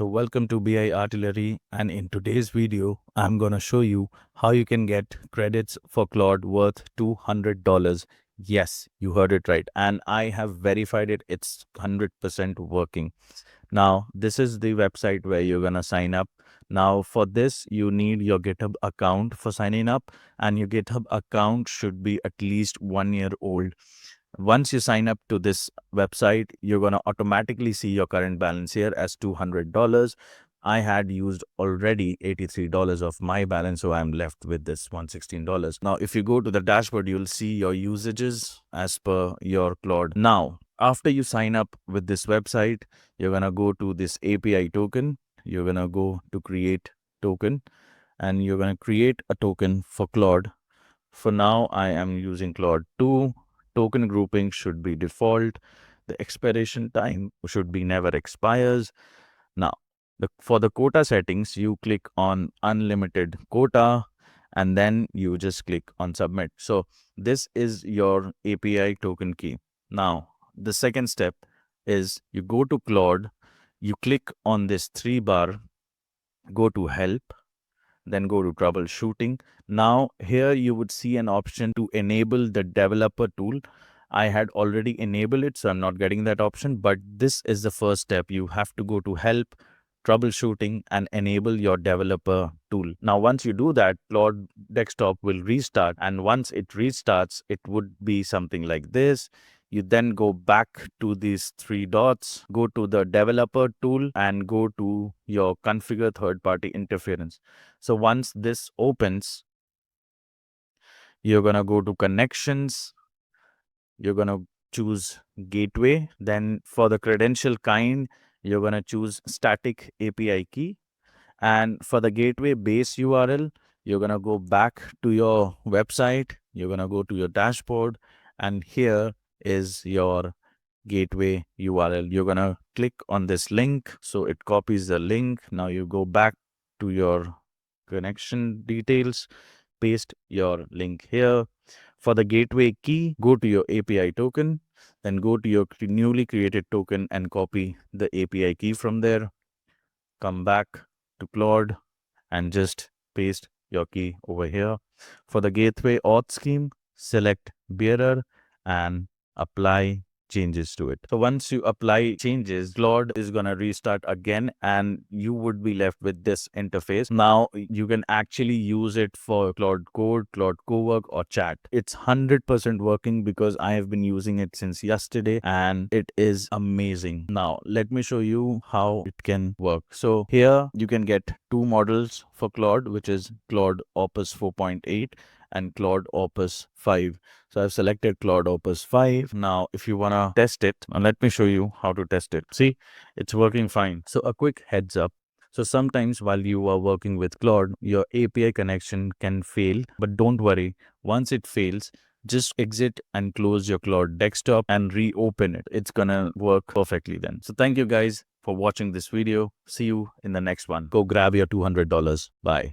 so welcome to BI Artillery, and in today's video I'm gonna show you how you can get credits for Claude worth $200. Yes, you heard it right, and I have verified it. It's 100% working. Now this is the website where you're gonna sign up. Now for this you need your GitHub account for signing up, and your GitHub account should be at least 1 year old. Once you sign up to this website, you're going to automatically see your current balance here as $200. I had used already $83 of my balance, so I'm left with this $116. Now, if you go to the dashboard, you'll see your usages as per your Claude. Now, after you sign up with this website, you're going to go to this API token. You're going to go to create token, and you're going to create a token for Claude. For now, I am using Claude 2. Token grouping should be default. The expiration time should be never expires. Now, for the quota settings, you click on unlimited quota, and then you just click on submit. So this is your API token key. Now, the second step is you go to Claude, you click on this 3 bar, go to help, then go to troubleshooting. Now here you would see an option to enable the developer tool. I had already enabled it, so I'm not getting that option, but this is the first step. You have to go to help, troubleshooting, and enable your developer tool. Now once you do that, Claude desktop will restart, and once it restarts, it would be something like this. You then go back to these 3 dots, go to the developer tool, and go to your configure third-party interference. So once this opens, you're going to go to connections. You're going to choose gateway. Then for the credential kind, you're going to choose static API key. And for the gateway base URL, you're going to go back to your website. You're going to go to your dashboard, and here is your gateway URL. You're going to click on this link. So it copies the link. Now you go back to your connection details, paste your link here. For the gateway key, go to your API token, then go to your newly created token and copy the API key from there. Come back to Claude and just paste your key over here. For the gateway auth scheme, select bearer and apply changes to it. So once you apply changes, Claude is going to restart again, and you would be left with this interface. Now you can actually use it for Claude Code, Claude Cowork, or chat. It's 100% working because I have been using it since yesterday, and it is amazing. Now let me show you how it can work. So here you can get 2 models for Claude, which is Claude Opus 4.8 and Claude Opus 5. So I've selected Claude Opus 5. Now, if you want to test it, let me show you how to test it. See, it's working fine. So a quick heads up. So sometimes while you are working with Claude, your API connection can fail, but don't worry. Once it fails, just exit and close your Claude desktop and reopen it. It's gonna work perfectly then. So thank you guys for watching this video. See you in the next one. Go grab your $200. Bye.